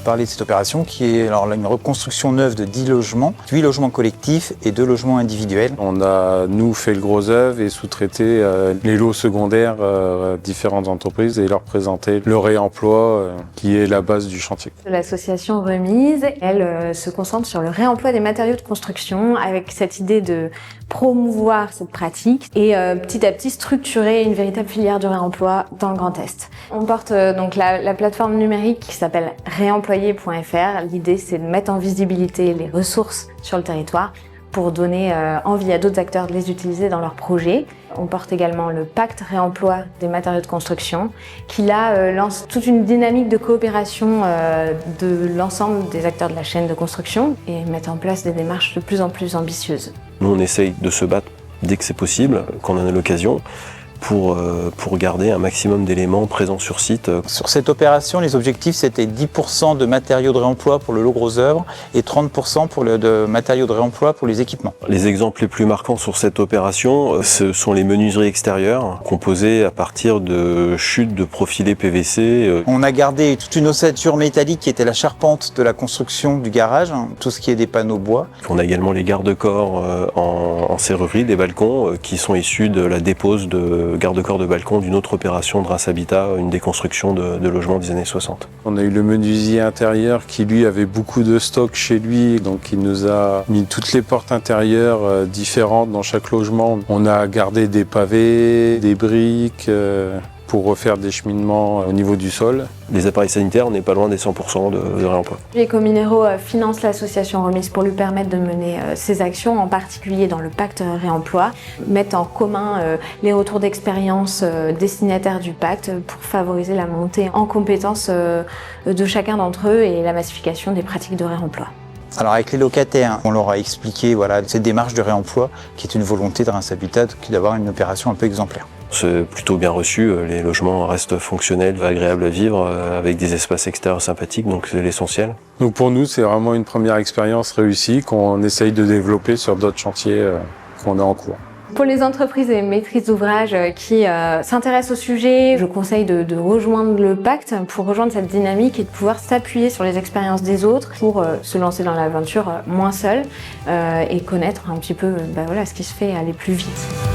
parler de cette opération qui est alors, là, une reconstruction neuve de 10 logements, 8 logements collectifs et 2 logements individuels. On a, nous, fait le gros œuvre et sous-traité les lots secondaires à différentes entreprises et leur présenter le réemploi qui est la base du chantier. L'association Remise, elle se concentre sur le réemploi des matériaux de construction avec cette idée de promouvoir cette pratique et petit à petit structurer une véritable filière de réemploi dans le Grand Est. On porte donc la plateforme numérique qui s'appelle réemployer.fr. L'idée, c'est de mettre en visibilité les ressources sur le territoire pour donner envie à d'autres acteurs de les utiliser dans leurs projets. On porte également le pacte réemploi des matériaux de construction qui là lance toute une dynamique de coopération de l'ensemble des acteurs de la chaîne de construction et met en place des démarches de plus en plus ambitieuses. Nous, on essaye de se battre dès que c'est possible, quand on en a l'occasion, pour garder un maximum d'éléments présents sur site. Sur cette opération, les objectifs, c'était 10% de matériaux de réemploi pour le lot gros œuvre et 30% de matériaux de réemploi pour les équipements. Les exemples les plus marquants sur cette opération, ce sont les menuiseries extérieures, composées à partir de chutes de profilés PVC. On a gardé toute une ossature métallique qui était la charpente de la construction du garage, tout ce qui est des panneaux bois. On a également les garde-corps en serrurerie des balcons qui sont issus de la dépose de garde-corps de balcon d'une autre opération de Reims Habitat, une déconstruction de logements des années 60. On a eu le menuisier intérieur qui lui avait beaucoup de stock chez lui, donc il nous a mis toutes les portes intérieures différentes dans chaque logement. On a gardé des pavés, des briques pour refaire des cheminements au niveau du sol. Les appareils sanitaires, on n'est pas loin des 100% de réemploi. Ecominero finance l'association Remise pour lui permettre de mener ses actions, en particulier dans le pacte réemploi, mettre en commun les retours d'expérience destinataires du pacte pour favoriser la montée en compétences de chacun d'entre eux et la massification des pratiques de réemploi. Alors avec les locataires, on leur a expliqué cette démarche de réemploi qui est une volonté de Reims Habitat d'avoir une opération un peu exemplaire. C'est plutôt bien reçu, les logements restent fonctionnels, agréables à vivre, avec des espaces extérieurs sympathiques, donc c'est l'essentiel. Donc pour nous, c'est vraiment une première expérience réussie qu'on essaye de développer sur d'autres chantiers qu'on a en cours. Pour les entreprises et maîtrises d'ouvrage qui s'intéressent au sujet, je conseille de rejoindre le pacte pour rejoindre cette dynamique et de pouvoir s'appuyer sur les expériences des autres pour se lancer dans l'aventure moins seul et connaître un petit peu ce qui se fait aller plus vite.